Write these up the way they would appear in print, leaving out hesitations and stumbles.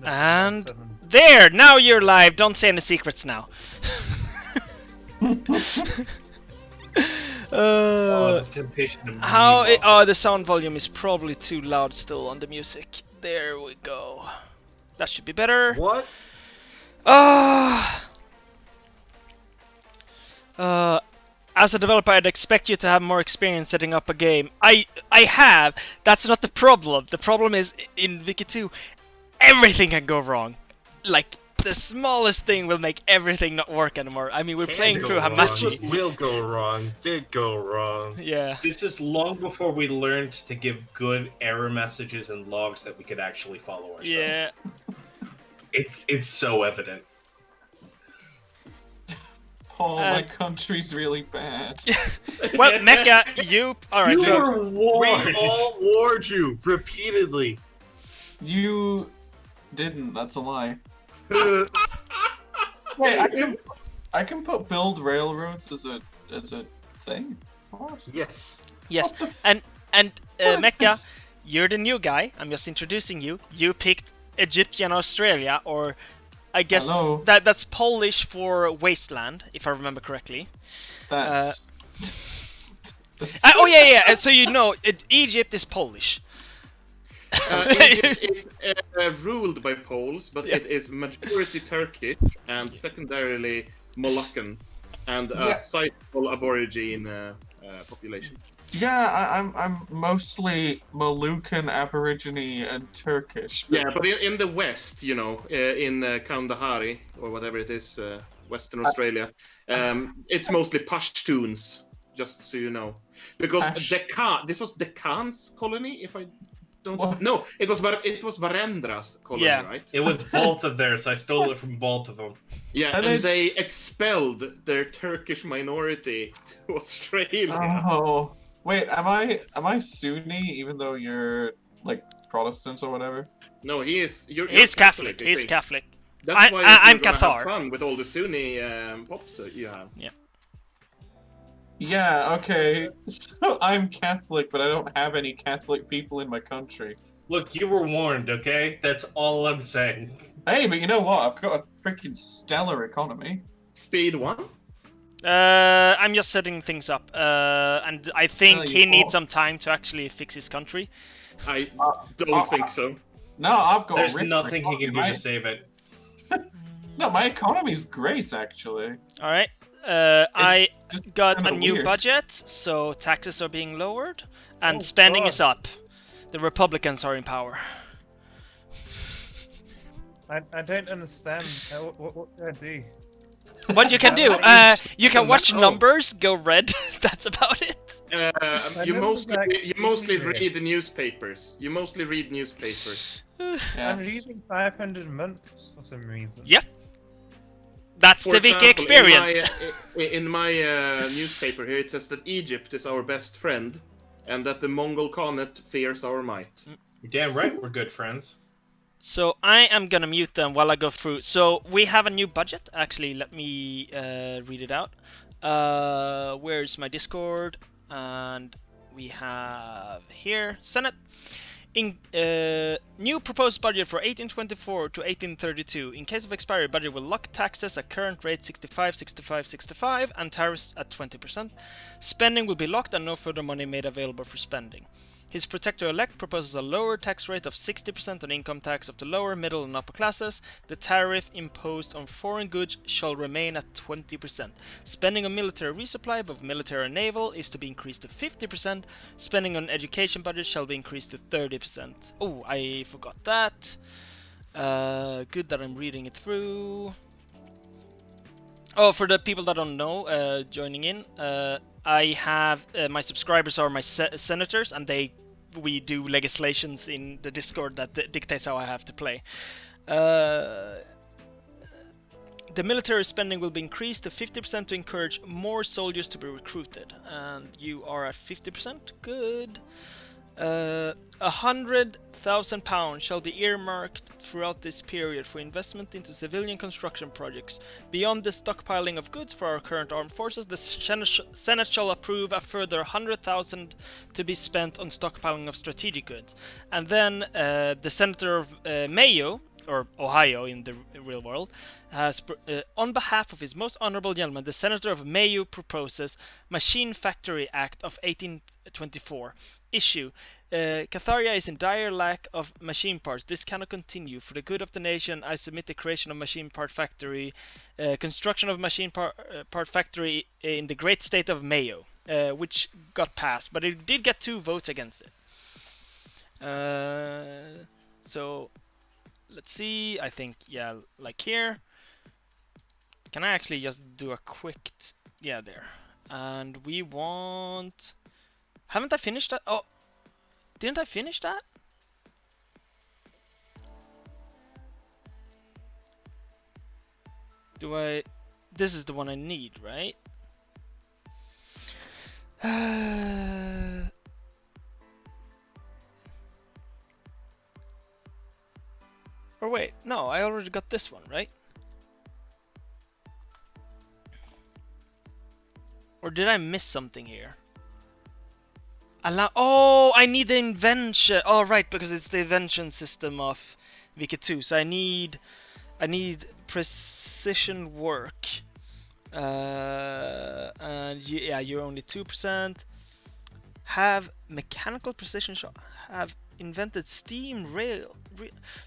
And there, now you're live. Don't say any secrets now. The temptation to the sound volume is probably too loud still on the music. There we go. That should be better. What? As a developer, I'd expect you to have more experience setting up a game. I have. That's not the problem. The problem is in Vicky 2, everything can go wrong. Like the smallest thing will make everything not work anymore. I mean, we're playing through Hamachi. This will go wrong. Did go wrong. Yeah. This is long before we learned to give good error messages and logs that we could actually follow ourselves. Yeah. It's so evident. Oh, my country's really bad. Well, Mecha, you... Alright, You so... were warned. We all warned you repeatedly. You didn't, that's a lie. Uh, Wait, I can put build railroads as a thing? What? yes. Yes, What the f- and What Mecha, is- you're the new guy. I'm just introducing you. You picked Egyptian Australia, or I guess Hello? that's Polish for wasteland, if I remember correctly. That's... Oh yeah. So you know, Egypt is Polish. Egypt is ruled by Poles, but it is majority Turkish and secondarily Moroccan, and a sizable Aborigine population. Yeah, I'm mostly Moluccan, Aborigine, and Turkish. Yeah, but in the west, you know, in Kandahari or whatever it is, Western Australia, it's mostly Pashtuns. Just so you know, because this was Deccan's colony, if I don't. What? No, it was Varendra's colony, right? It was both of theirs. I stole it from both of them. Yeah, And and they expelled their Turkish minority to Australia. Oh, wait, am I Sunni even though you're like Protestants or whatever? No, he's Catholic. I He's think. Catholic. That's why I'm you're gonna Qatar. have fun with all the Sunni pops that you have. Yeah, okay. So I'm Catholic, but I don't have any Catholic people in my country. Look, you were warned, okay? That's all I'm saying. Hey, but you know what? I've got a freaking stellar economy. Speed 1? I'm just setting things up, and I think he needs are. some time to actually fix his country. I don't think so. No, I've got. There's a rip nothing he can do economy. to save it. No, my economy's great actually. All right. I Just got a kinda new weird. budget, so taxes are being lowered, and spending is up. The Republicans are in power. I don't understand. What do I do? What you can do? You can watch numbers go red. That's about it. You know mostly that you mostly easily. read the newspapers. You mostly read newspapers. I'm Yes. losing 500 a month for some reason. Yep. That's For the Vicky example, experience. In my newspaper here, it says that Egypt is our best friend, and that the Mongol Khanate fears our might. You're damn right we're good friends. So I am gonna mute them while I go through. So we have a new budget. Actually, let me read it out. Where's my Discord? And we have here Senate. New proposed budget for 1824 to 1832. In case of expiry, budget will lock taxes at current rate 65, 65, 65 and tariffs at 20%. Spending will be locked and no further money made available for spending. His protector-elect proposes a lower tax rate of 60% on income tax of the lower, middle and upper classes. The tariff imposed on foreign goods shall remain at 20%. Spending on military resupply, both military and naval, is to be increased to 50%. Spending on education budget shall be increased to 30%. Oh, I forgot that. Good that I'm reading it through. Oh, for the people that don't know, joining in, I have my subscribers are my senators, and we do legislations in the Discord that dictates how I have to play. The military spending will be increased to 50% to encourage more soldiers to be recruited, and you are at 50%. Good. £100,000 shall be earmarked throughout this period for investment into civilian construction projects. Beyond the stockpiling of goods for our current armed forces, the Senate shall approve a further 100,000 to be spent on stockpiling of strategic goods. And then the Senator of Mayo, or Ohio in the real world, has on behalf of his most honorable gentleman, the Senator of Mayo, proposes Machine Factory Act of 1824. Issue: Catharia is in dire lack of machine parts. This cannot continue. For the good of the nation, I submit the creation of machine part factory, construction of machine part factory in the great state of Mayo, which got passed, but it did get 2 votes against it. So let's see. I think, yeah, like here. Can I actually just do a quick? Yeah, there. And we want. Haven't I finished that? Oh, didn't I finish that? Do I? This is the one I need, right? Or wait, no, I already got this one, right? Or did I miss something here? Oh, I need the invention. Oh, right, because it's the invention system of Vicky 2. So I need precision work. And yeah, you're only 2%. Have mechanical precision shot. Have invented steam rail.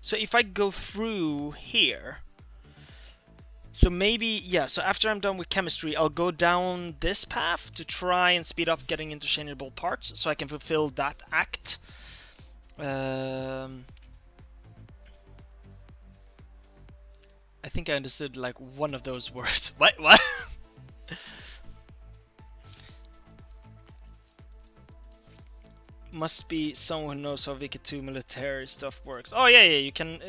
So if I go through here. So maybe, yeah, so after I'm done with chemistry, I'll go down this path to try and speed up getting interchangeable parts so I can fulfill that act. I think I understood like one of those words. What? Must be someone who knows how Vicky 2 military stuff works. Oh yeah, you can.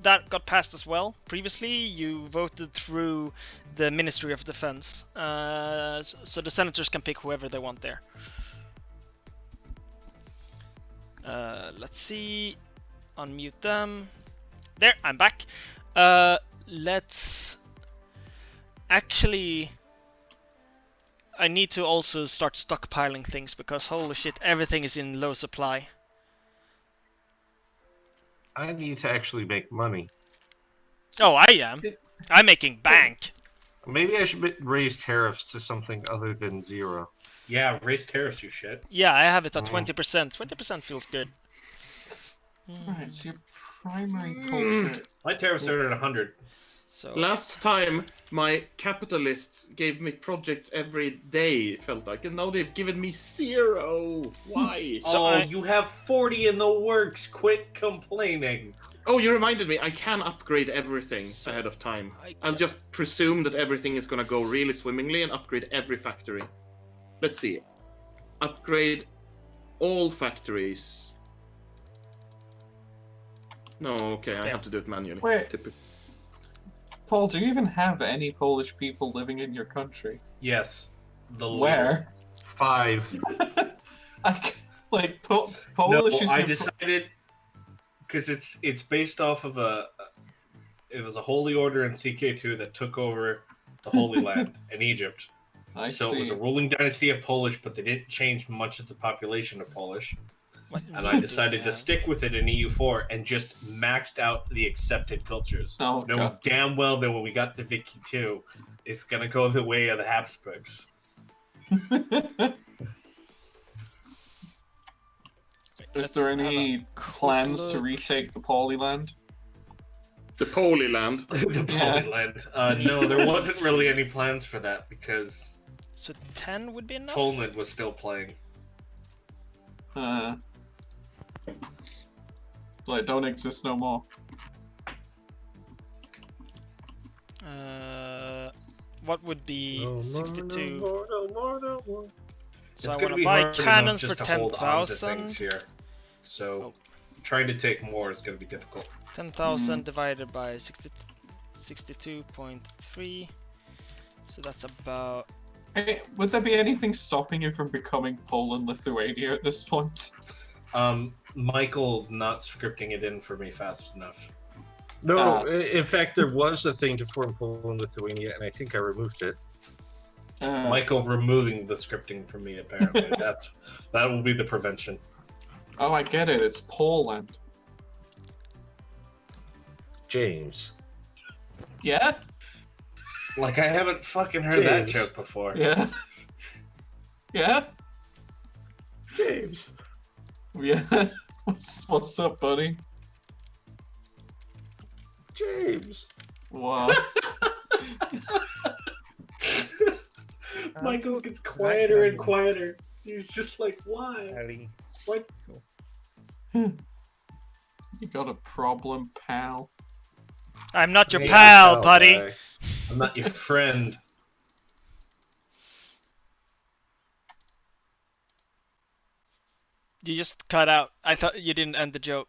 That got passed as well. Previously, you voted through the Ministry of Defense, so the senators can pick whoever they want there. Let's see. Unmute them. There, I'm back. Let's actually. I need to also start stockpiling things because holy shit, everything is in low supply. I need to actually make money. Oh, I am. I'm making bank. Maybe I should raise tariffs to something other than 0. Yeah, raise tariffs, you shit. Yeah, I have it at 20%. 20% feels good. Right, so your primary culture. My tariffs are at 100. So Last time, my capitalists gave me projects every day, it felt like, and now they've given me 0. Why? So you have 40 in the works. Quit complaining. Oh, you reminded me, I can upgrade everything ahead of time. I'll just presume that everything is gonna go really swimmingly and upgrade every factory. Let's see. Upgrade all factories. No, okay, I have to do it manually. Wait. Paul, do you even have any Polish people living in your country? Yes. The Where? 5. Polish is I your decided because it's based off of it was a holy order in CK2 that took over the Holy Land in Egypt. I So see. it was a ruling dynasty of Polish, but they didn't change much of the population of Polish. And I decided to stick with it in EU4 and just maxed out the accepted cultures. Oh, Knowing God. damn well that when we got to Vicky 2, it's gonna go the way of the Habsburgs. Is there any plans to retake the Poly Land? The Poly Land. The Yeah. Poly Land. No, there wasn't really any plans for that because So 10 would be enough? Tolman was still playing. Like, don't exist no more. What would be 62? No more. So It's I gonna want be to buy hard enough cannons just for to hold on to 10,000. things here. So Oh. trying to take more is gonna be difficult. 10,000 divided by 62.3. So that's about. Hey, would there be anything stopping you from becoming Poland-Lithuania at this point? Michael not scripting it in for me fast enough. No, in fact, there was a thing to form Poland, Lithuania, and I think I removed it. Michael removing the scripting from me apparently. that will be the prevention. Oh, I get it. It's Poland. James. Yeah? Like I haven't fucking heard that James. joke before. Yeah? Yeah? James. Yeah? What's up, buddy? James. Wow. Michael gets quieter and quieter. He's just like, why? Ellie. What? You got a problem, pal? I'm not your Hey, pal, buddy. guy. I'm not your friend. You just cut out. I thought you didn't end the joke.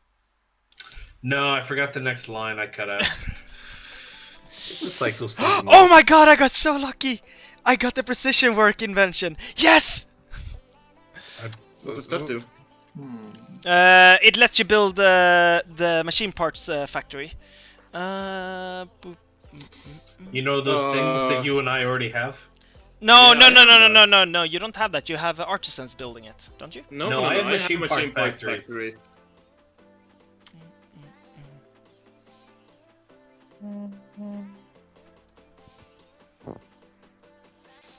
No, I forgot the next line I cut out. It's a cycle stage. Oh my god, I got so lucky! I got the precision work invention. Yes! What does that do? It lets you build the machine parts factory. Boop. You know those things that you and I already have? No, Yeah, no. You don't have that. You have artisans building it, don't you? No, I have machine parts factories.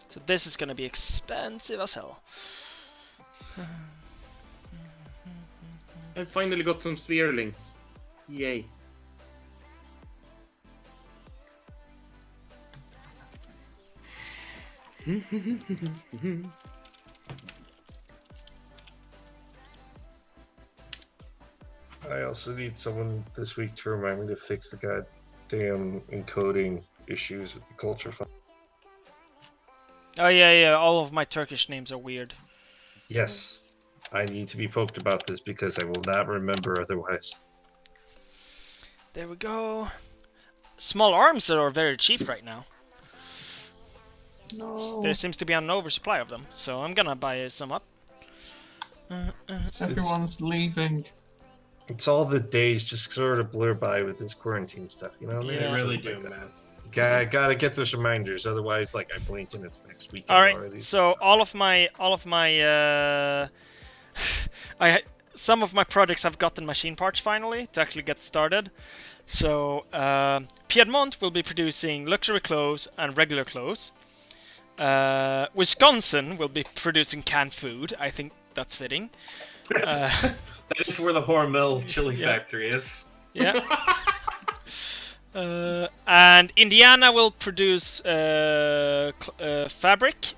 So this is gonna be expensive as hell. I finally got some spherelings. Yay. I also need someone this week to remind me to fix the goddamn encoding issues with the culture file. Oh yeah. All of my Turkish names are weird. Yes. I need to be poked about this because I will not remember otherwise. There we go. Small arms are very cheap right now. No. There seems to be an oversupply of them, so I'm gonna buy some up. Everyone's leaving. It's all the days just sort of blur by with this quarantine stuff, you know what I mean? They Yeah. really do, man. Gotta get those reminders, otherwise, like, I blink and it's next weekend All already. right, so all of my some of my projects have gotten machine parts finally to actually get started. So Piedmont will be producing luxury clothes and regular clothes. Wisconsin will be producing canned food. I think that's fitting. That is where the Hormel chili factory is. Yeah. And Indiana will produce fabric.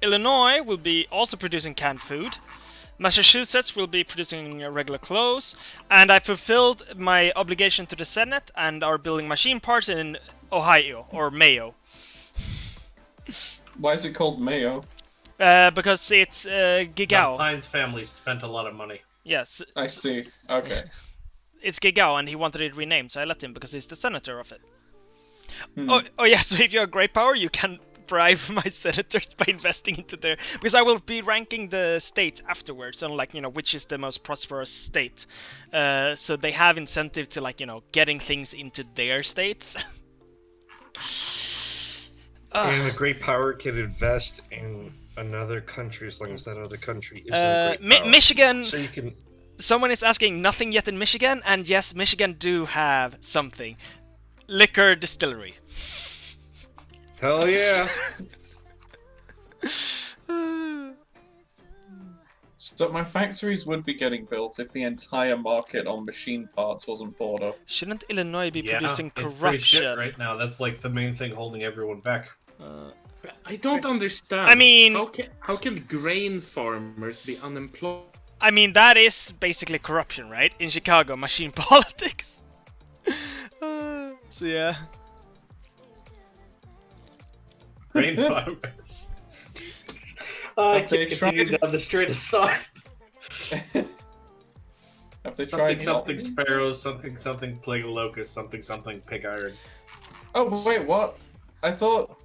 Illinois will be also producing canned food. Massachusetts will be producing regular clothes. And I fulfilled my obligation to the Senate and are building machine parts in Ohio, or Mayo. Why is it called Mayo? Because it's The Gigao. Heinz family spent a lot of money. Yes, I see. Okay. it's Gigao, and he wanted it renamed, so I let him because he's the senator of it. Hmm. Oh yeah, so if you have great power, you can bribe my senators by investing into their... Because I will be ranking the states afterwards on, like, you know, which is the most prosperous state. So they have incentive to, like, you know, getting things into their states. And a great power can invest in another country as long as that other country is a great power. Michigan... So you can... Someone is asking, nothing yet in Michigan? And yes, Michigan do have something. Liquor distillery. Hell yeah! So my factories would be getting built if the entire market on machine parts wasn't bought up. Shouldn't Illinois be producing it's pretty shit corruption? right now. That's like the main thing holding everyone back. I don't understand. I mean- how can grain farmers be unemployed? I mean, that is basically corruption, right? In Chicago, machine politics. So yeah. Grain farmers. I Have they can't continue tried- down the straight of thought. Have they Something tried something not- sparrows, something something plague of locusts, something something pig iron. Oh wait, what? I thought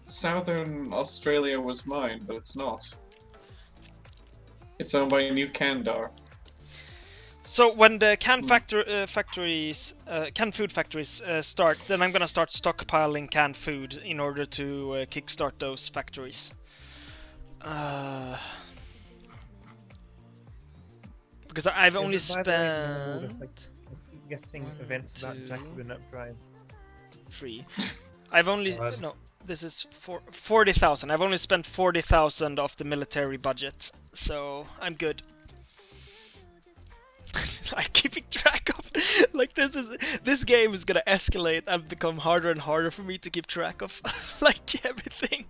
Southern Australia was mine, but it's not. It's owned by New Kandar. So when the canned canned food factories start, then I'm gonna start stockpiling canned food in order to kickstart those factories. Because I've only Is it, by the way, no, spent. it's like guessing One, events about two. Jacobin Uprising. 3. I've only God. no. This is 40,000. I've only spent 40,000 of the military budget, so I'm good. I'm keeping track of like this game is gonna escalate and become harder and harder for me to keep track of like everything.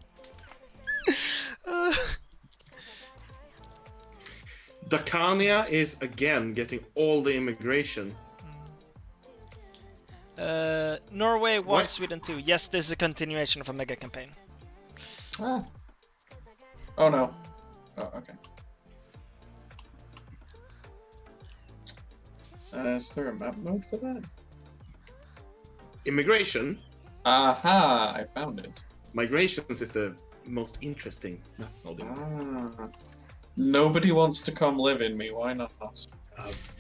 Dakania is again getting all the immigration. Norway 1, What? Sweden 2. Yes, this is a continuation of a mega campaign. Ah. Oh no. Oh, okay. Is there a map mode for that? Immigration, Aha! I found it. migrations is the most interesting. No, hold on. Ah. Nobody wants to come live in me. Why not?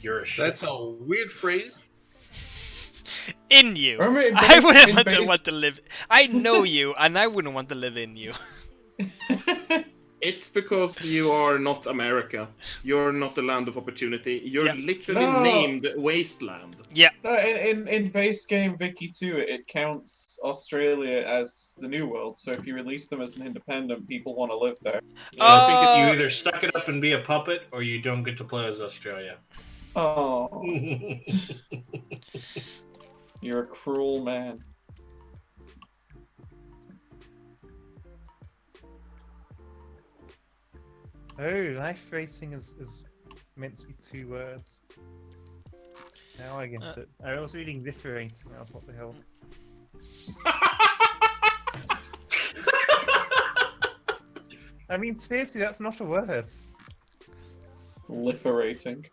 You're a shit. That's a weird phrase. In you. Remember in I base- wouldn't in want to base- want to live. I know you, and I wouldn't want to live in you. It's because you are not America. You're not the land of opportunity. You're Yeah. literally No. named Wasteland. Yeah. No, in base game Vicky 2, it counts Australia as the New World. So if you release them as an independent, people want to live there. I think Uh, you either suck it up and be a puppet, or you don't get to play as Australia. Oh, you're a cruel man. Oh, life racing is meant to be 2 words. Now I get it. I was reading differating. I was what the hell. I mean, seriously, that's not a word. Proliferating.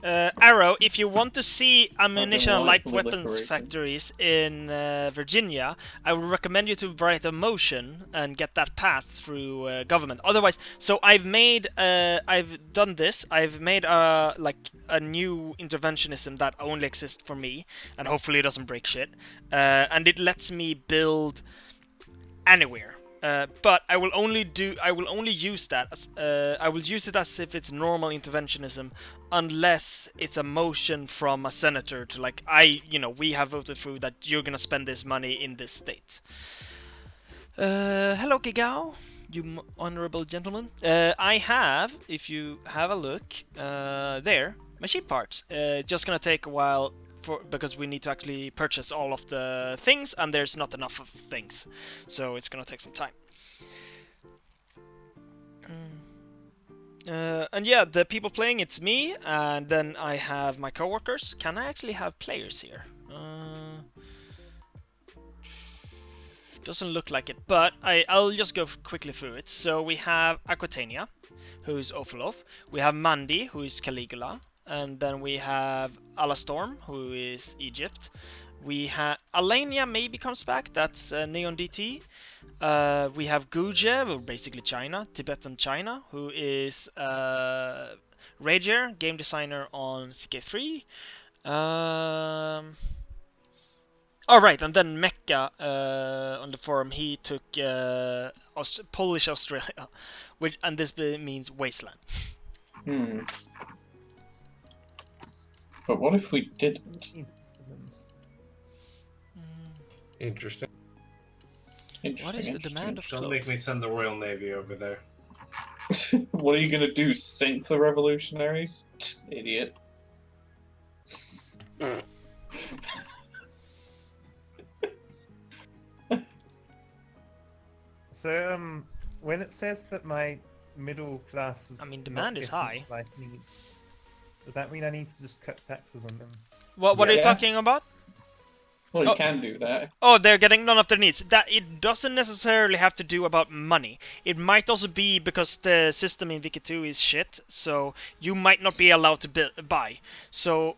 Arrow, if you want to see ammunition and light like weapons proliferating. factories in Virginia, I would recommend you to write a motion and get that passed through government. Otherwise, so I've done this. I've made like a new interventionism that only exists for me, and hopefully it doesn't break shit. And it lets me build anywhere. But I will only use that as, I will use it as if it's normal interventionism, unless it's a motion from a senator to like, we have voted through that you're gonna spend this money in this state. Hello Gigao, you honorable gentleman. I have, if you have a look, there, machine parts. Just gonna take a while because we need to actually purchase all of the things, and there's not enough of things, so it's gonna take some time. And yeah, the people playing, it's me, and then I have my coworkers. Can I actually have players here? Doesn't look like it, but I'll just go quickly through it. So we have Aquitania, who's Ophelov. We have Mandi, who is Caligula. And then we have Alastorm, who is Egypt. We have Alania maybe comes back, that's Neon DT. We have Guje, or basically China, Tibetan China, who is Rager, game designer on CK3. Alright, and then Mecca on the forum, he took Polish Australia, and this means wasteland. But what if we didn't? Interesting. What is the demand of Don't clothes? make me send the Royal Navy over there. What are you gonna do? Sink the revolutionaries? Idiot. So, when it says that my middle class is, I mean, demand is high. Life needs, does that mean I need to just cut taxes on them? What are you Yeah. talking about? Well, you Oh. can do that. Oh, they're getting none of their needs. That it doesn't necessarily have to do about money. It might also be because the system in Wiki 2 is shit, so you might not be allowed to buy. So,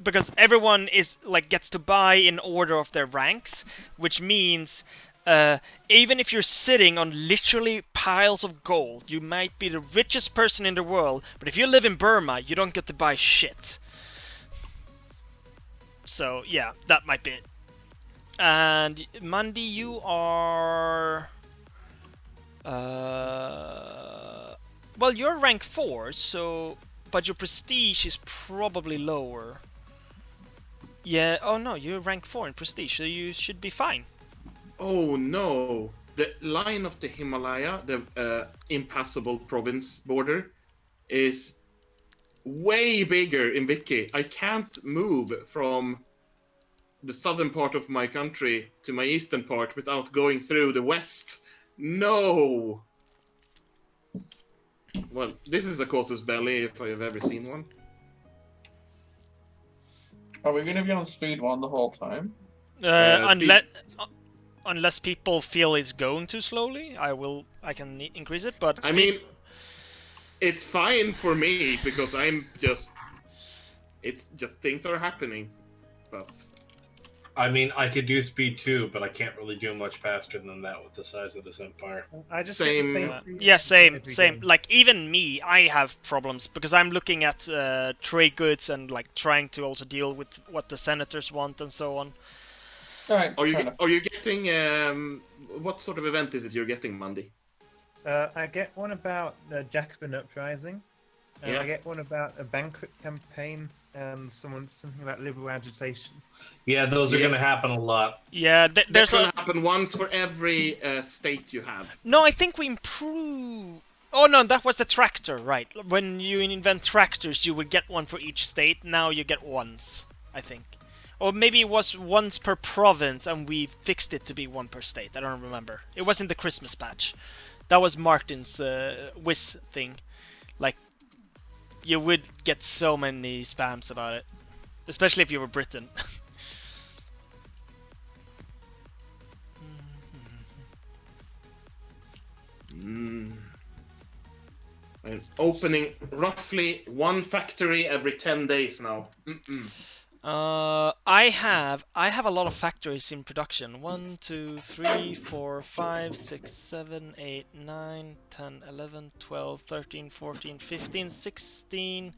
because everyone is like gets to buy in order of their ranks, which means even if you're sitting on literally piles of gold, you might be the richest person in the world, but if you live in Burma, you don't get to buy shit. So yeah, that might be it. And Mandi, you are well, you're rank 4, so but your prestige is probably lower. Yeah. Oh no, you're rank 4 in prestige, so you should be fine. Oh no! The line of the Himalaya, the impassable province border, is way bigger in Vicky. I can't move from the southern part of my country to my eastern part without going through the west. No! Well, this is a casus belli if I have ever seen one. Are we going to be on speed 1 the whole time? Unless people feel it's going too slowly, I can increase it. But I mean, it's fine for me because it's just things are happening. But I mean, I could do speed 2, but I can't really do much faster than that with the size of this empire. I just Same. get the same. yeah, same. every game. Like even me, I have problems because I'm looking at trade goods and like trying to also deal with what the senators want and so on. Alright, are you getting what sort of event is it you're getting, Monday? I get one about Jacobin uprising. Yeah. I get one about a banquet campaign and something about liberal agitation. Yeah, those are going to happen a lot. Yeah, That's there's gonna happen once for every state you have. No, I think we improve. Oh no, that was the tractor, right? When you invent tractors, you would get one for each state. Now you get once, I think. Or maybe it was once per province and we fixed it to be one per state. I don't remember. It was in the Christmas patch. That was Martin's Wiz thing. Like, you would get so many spams about it. Especially if you were Britain. I'm opening roughly one factory every 10 days now. I have a lot of factories in production. 1, 2, 3, 4, 5, 6, 7, 8, 9, 10, 11, 12, 13, 14, 15, 16,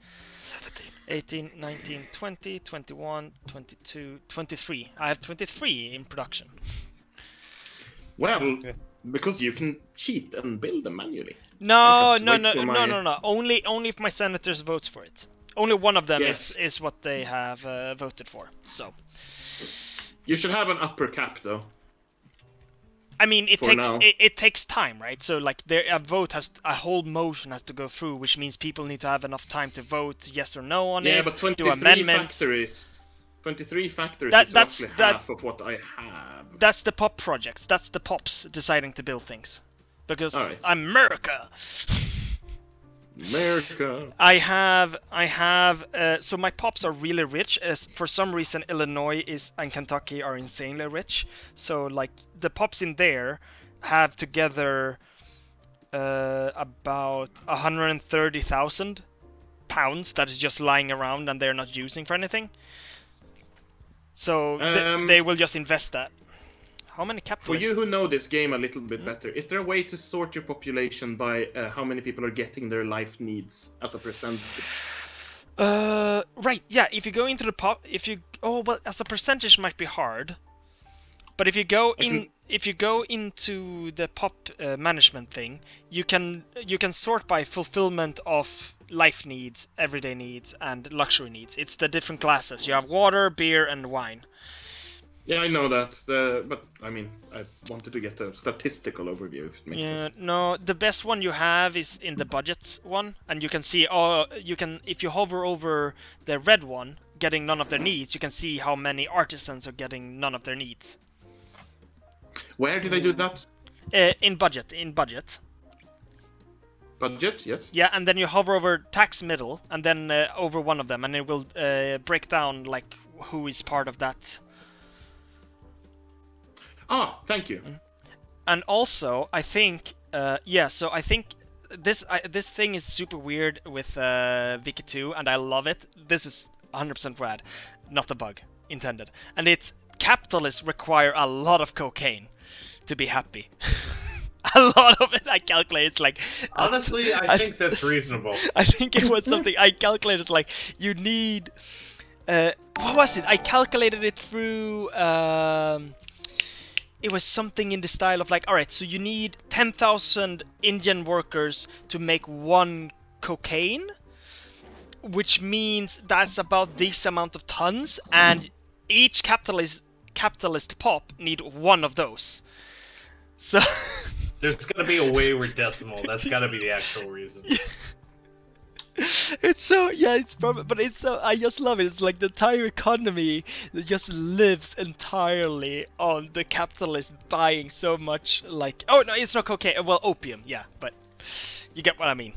18, 19, 20, 21, 22, 23. I have 23 in production. Well, because you can cheat and build them manually. No. Only if my senators votes for it. Only one of them is what they have voted for. So you should have an upper cap, though. I mean, it takes time, right? So like, a whole motion has to go through, which means people need to have enough time to vote yes or no on it. Yeah, but 23 factories. 23 factories is roughly half of what I have. That's the pop projects. That's the pops deciding to build things. Because right. I'm America. America. I have. So my pops are really rich. As for some reason, Illinois and Kentucky are insanely rich. So like the pops in there have together about 130,000 pounds that is just lying around and they're not using for anything. So they will just invest that. How many capitalists? For you who know this game a little bit better, is there a way to sort your population by how many people are getting their life needs as a percentage? Right. Yeah. If you go into the as a percentage might be hard, but if you go into the pop management thing, you can sort by fulfillment of life needs, everyday needs, and luxury needs. It's the different classes. You have water, beer, and wine. Yeah, I know that. But I mean, I wanted to get a statistical overview. If it makes sense. No, the best one you have is in the budgets one, and you can see. If you hover over the red one, getting none of their needs, you can see how many artisans are getting none of their needs. Where did I do that? In budget. Budget, yes. Yeah, and then you hover over tax middle, and then over one of them, and it will break down like who is part of that. Ah, thank you. And also, I think, so I think this thing is super weird with Vicky 2, and I love it. This is 100% rad, not a bug intended. And it's capitalists require a lot of cocaine to be happy. A lot of it, I calculate. It's like honestly, I think that's reasonable. I think it was something I calculated. Like you need, what was it? I calculated it through. It was something in the style of like, all right, so you need 10,000 Indian workers to make one cocaine, which means that's about this amount of tons, and each capitalist pop need one of those. So There's gonna be a wayward decimal. That's gotta be the actual reason. it's so it's probably, but it's so I just love it. It's like the entire economy that just lives entirely on the capitalists buying so much. Like, oh no, it's not cocaine. Well, opium, yeah, but you get what I mean.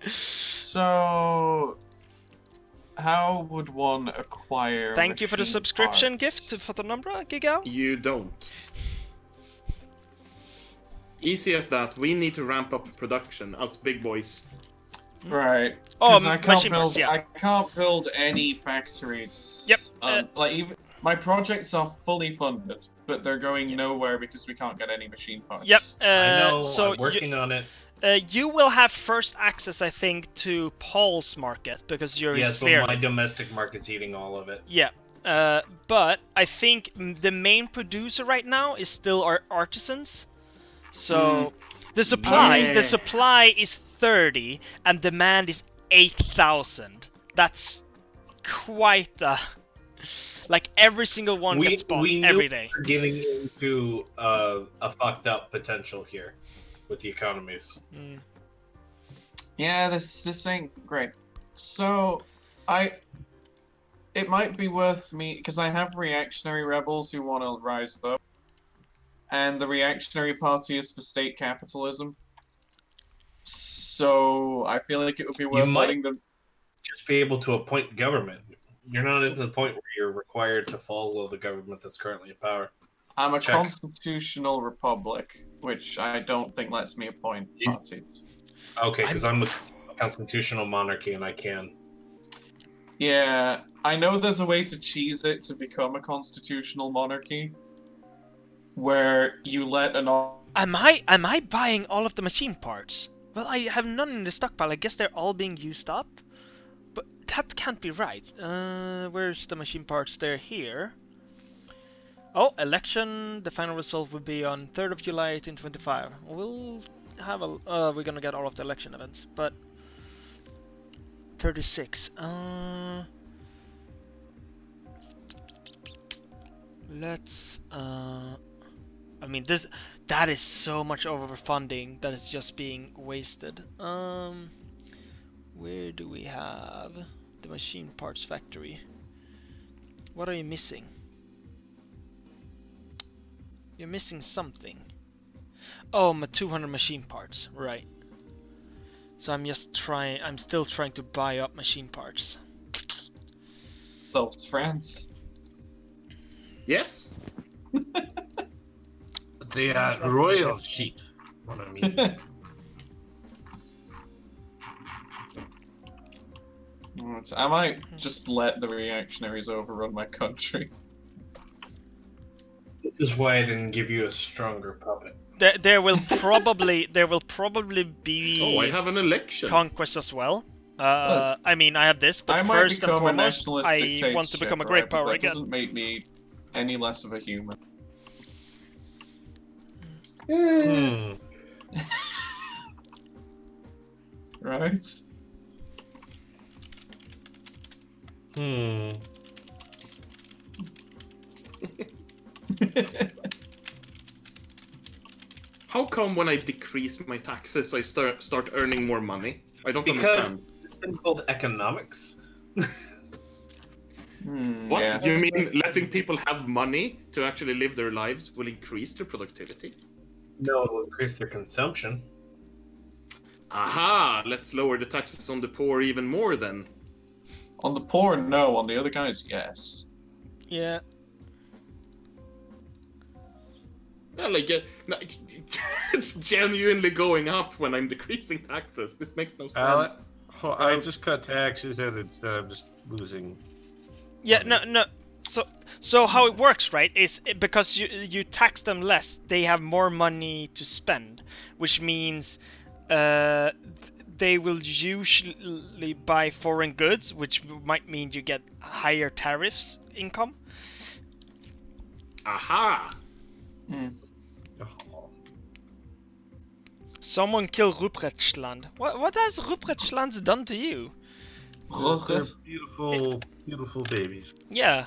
So, how would one acquire? Thank you for the machine subscription parts? gift, Fotonumbra, Gigao. You don't. Easy as that. We need to ramp up production as big boys. Right. Oh, 'Cause I can't machine build. parts, yeah. I can't build any factories. Yep, Like even my projects are fully funded, but they're going nowhere because we can't get any machine parts. Yep. I know. So I'm working on it. you will have first access, I think, to Paul's market because you're Yes, in but my domestic market's eating all of it. Yeah. But I think the main producer right now is still our artisans. So the supply is 30 and demand is 8,000. That's quite a like every single one gets bought every day. We're getting into a fucked up potential here with the economies. Yeah, this ain't great. So, it might be worth me because I have reactionary rebels who want to rise up, and the reactionary party is for state capitalism. So I feel like it would be worth letting them just be able to appoint government. You're not at the point where you're required to follow the government that's currently in power. I'm a constitutional republic, which I don't think lets me appoint parties. Okay, because I'm a constitutional monarchy and I can. Yeah, I know there's a way to cheese it to become a constitutional monarchy, where you let an. Am I buying all of the machine parts? Well, I have none in the stockpile. I guess they're all being used up. But that can't be right. Where's the machine parts? They're here. Oh, election. The final result will be on 3rd of July 1825. We'll have a... we're gonna get all of the election events, but... 36. Let's... I mean, that is so much overfunding that is just being wasted. Where do we have the machine parts factory? What are you missing? You're missing something. Oh, my 200 machine parts, right. So I'm still trying to buy up machine parts. Those friends. Yes? They are royal sheep. What I mean. I might just let the reactionaries overrun my country. This is why I didn't give you a stronger puppet. There will probably be. Oh, I have an election. Conquest as well. I mean, I have this, but first and foremost, I want to become a great power again. That doesn't make me any less of a human. Right? How come when I decrease my taxes, I start earning more money? I don't because understand. It's been called economics. What? Yeah. You mean letting people have money to actually live their lives will increase their productivity? No, it will increase their consumption. Aha! Let's lower the taxes on the poor even more then. On the poor, no. On the other guys, yes. Yeah. Yeah, like, no, it's genuinely going up when I'm decreasing taxes. This makes no sense. I just cut taxes and instead of just losing. Yeah, no. So how it works, right, is because you tax them less, they have more money to spend, which means they will usually buy foreign goods, which might mean you get higher tariffs income. Aha! Someone kill Ruprechtland. What has Ruprechtland done to you? They're beautiful, beautiful babies. Yeah.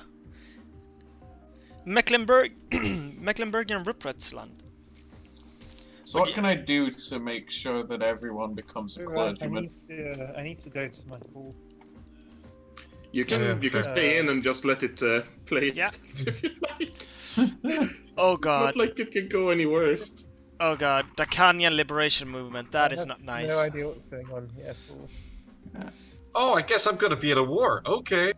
Mecklenburgian Ruprechtland. So what can I do to make sure that everyone becomes a I clergyman? need to go to my call. You can stay in and just let it play it Yeah. if you like. Oh It's god. not like it can go any worse. Oh god. The Kenyan Liberation Movement. That I is have not nice. No idea what's going on. Yes. Oh, I guess I'm gonna be at a war. Okay.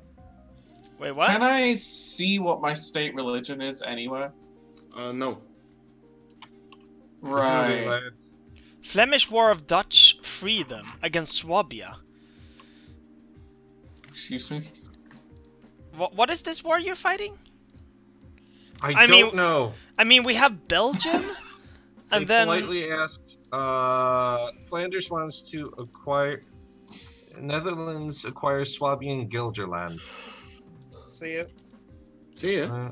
Wait, what? Can I see what my state religion is anywhere? No. Right. Flemish War of Dutch Freedom against Swabia. Excuse me? What is this war you're fighting? I don't know. I mean, we have Belgium, and They then politely asked. Flanders wants to acquire. Netherlands acquires Swabian Gelderland. See you. See ya.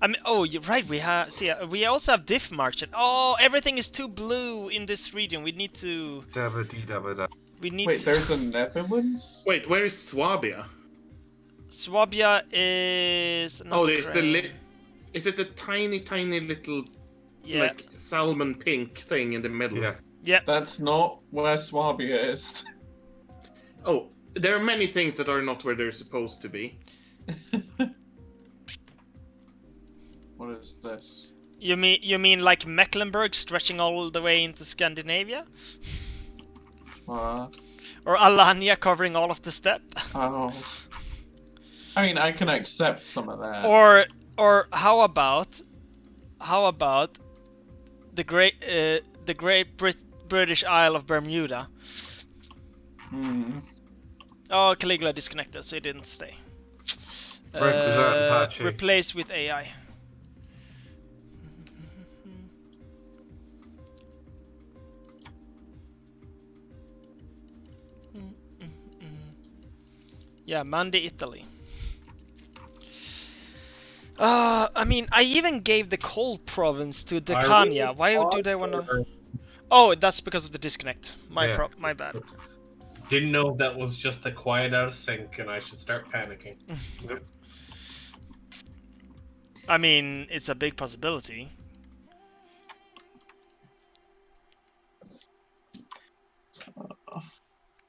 I mean, oh, you're right. We have. See, we also have Diff March. Oh, everything is too blue in this region. We need to. We need. Wait, to... there's a Netherlands? Wait, where is Swabia? Swabia is. Not Oh, there's Ukraine. Is it the tiny, tiny little, Yeah. like salmon pink thing in the middle? Yeah. Yeah. That's not where Swabia is. Oh, there are many things that are not where they're supposed to be. What is this? You mean like Mecklenburg stretching all the way into Scandinavia, Uh, or Alanya covering all of the steppe, oh. I mean, I can accept some of that. or how about the great British Isle of Bermuda? Hmm. Oh, Caligula disconnected, so he didn't stay. Apache. Replace with AI. Yeah, Mandi, Italy. I mean, I even gave the coal province to Decania. Why do they wanna? Oh, that's because of the disconnect. My bad. Didn't know that was just a quiet out of sync, and I should start panicking. I mean, it's a big possibility.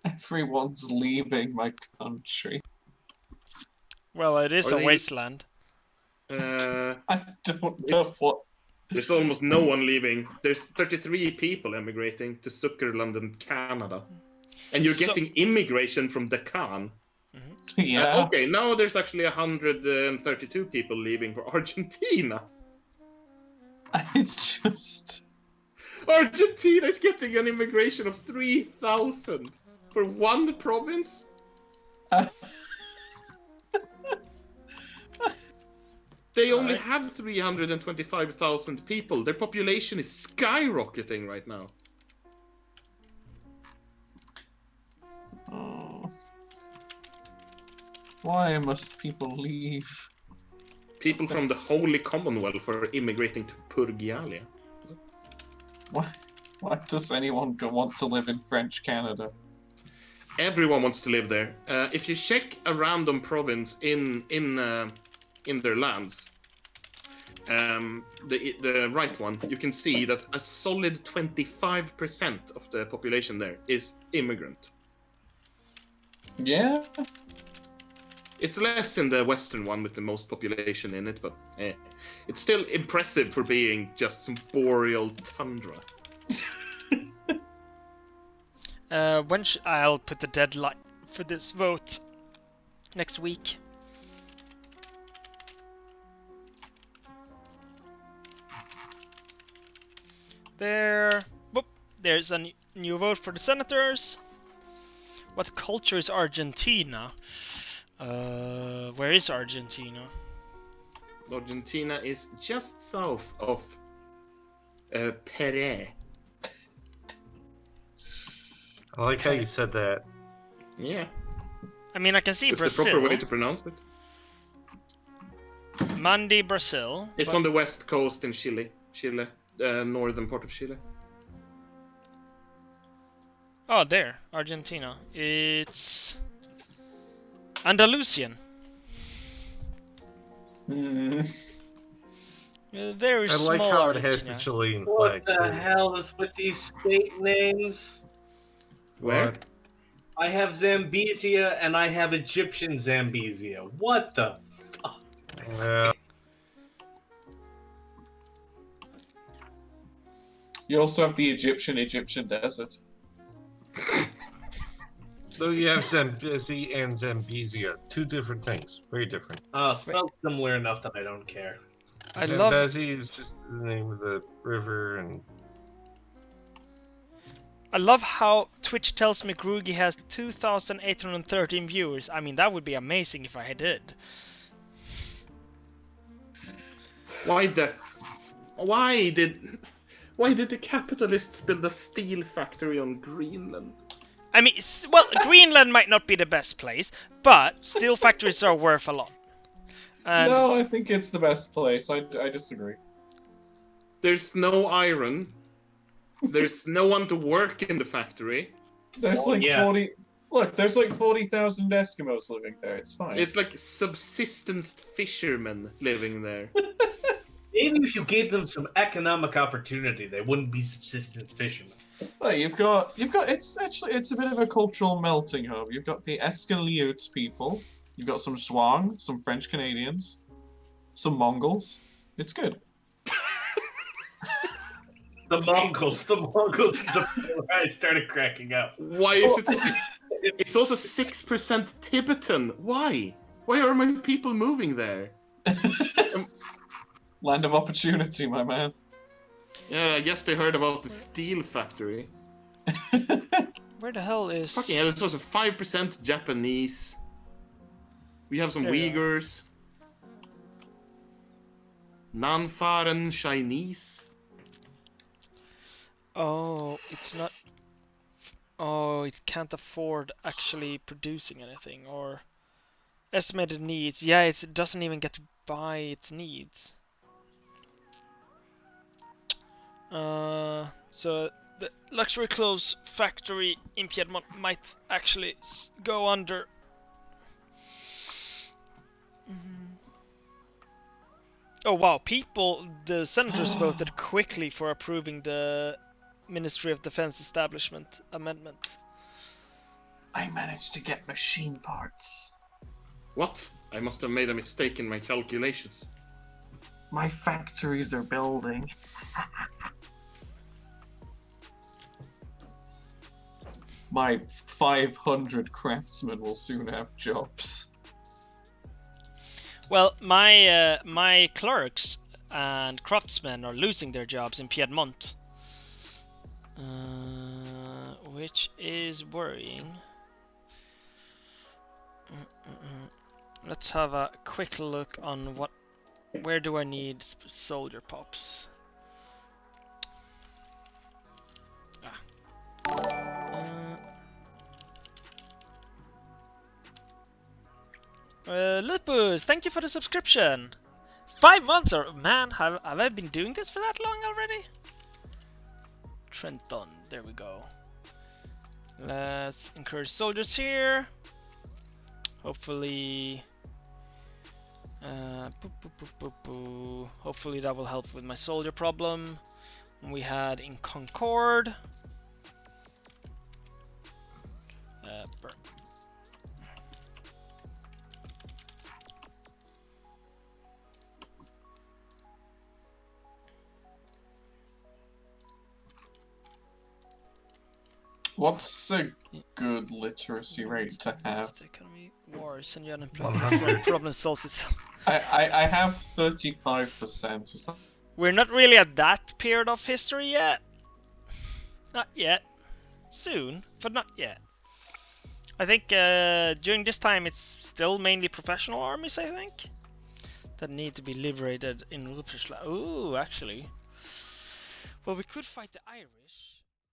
Everyone's leaving my country. Well, it is Are a they- wasteland. I don't know what. There's almost no one leaving. There's 33 people emigrating to Zuckerland and Canada. And you're So- getting immigration from Deccan. Yeah. Okay, now there's actually 132 people leaving for Argentina. I just. Argentina is getting an immigration of 3,000 for one province. They only have 325,000 people. Their population is skyrocketing right now. Oh. Why must people leave? People from the Holy Commonwealth are immigrating to Purgialia. Why does anyone want to live in French Canada? Everyone wants to live there. If you check a random province in their lands, the right one, you can see that a solid 25% of the population there is immigrant. Yeah. It's less in the western one with the most population in it, but it's still impressive for being just some boreal tundra. I'll put the deadline for this vote next week. There's a new vote for the senators. What culture is Argentina? Where is Argentina? Argentina is just south of Pere. I like how you said that. Yeah. I mean, I can see It's Brazil. the proper way to pronounce it. Mandi, Brazil. It's on the west coast in Chile. Northern part of Chile. Oh, there, Argentina. It's Andalusian. Very I small like how it has Argentina. the Chilean What flag the too. hell is with these state names? Where? What? I have Zambezia and I have Egyptian Zambezia. What the fuck? Yeah. You also have the Egyptian desert. So you have Zambezi and Zambezia. Two different things. Very different. Spelled similar enough that I don't care. I love. Zambezi is just the name of the river, and I love how Twitch tells me Grugi has 2,813 viewers. I mean, that would be amazing if I did. Why did the capitalists build a steel factory on Greenland? I mean, well, Greenland might not be the best place, but steel factories are worth a lot. And No, I think it's the best place. I disagree. There's no iron. There's no one to work in the factory. There's Oh, like yeah. 40. Look, there's like 40,000 Eskimos living there. It's fine. It's like subsistence fishermen living there. Maybe if you gave them some economic opportunity, they wouldn't be subsistence fishermen. Well, you've got. It's a bit of a cultural melting hub. You've got the Eskaliutes people. You've got some Zwang, some French Canadians, some Mongols. It's good. The Mongols. I started cracking up. Why is it? It's also 6% Tibetan. Why? Why are my people moving there? Land of opportunity, my man. Yeah, I guess they heard about the steel factory. where the hell is? Fucking hell, it's also 5% Japanese. We have some There you are. Uyghurs. Non-foreign Chinese. Oh, it's not. Oh, it can't afford actually producing anything or estimated needs. Yeah, it doesn't even get to buy its needs. So the luxury clothes factory in Piedmont might actually go under. Oh wow, the senators voted quickly for approving the Ministry of Defense Establishment Amendment. I managed to get machine parts. What? I must have made a mistake in my calculations. My factories are building. My 500 craftsmen will soon have jobs. Well, my clerks and craftsmen are losing their jobs in Piedmont, which is worrying. Let's have a quick look on where do I need soldier pops. Lupus, thank you for the subscription. 5 months, or man, have I been doing this for that long already? Trenton, there we go. Let's encourage soldiers here. Hopefully, hopefully that will help with my soldier problem we had in Concord. Burn. What's a good literacy rate to have? The economy, wars, and your unemployment 100. problem solves itself. I have 35%. Is that... We're not really at that period of history yet. Not yet. Soon, but not yet. I think during this time it's still mainly professional armies, I think, that need to be liberated in Rutgersland. Ooh, actually. Well, we could fight the Irish.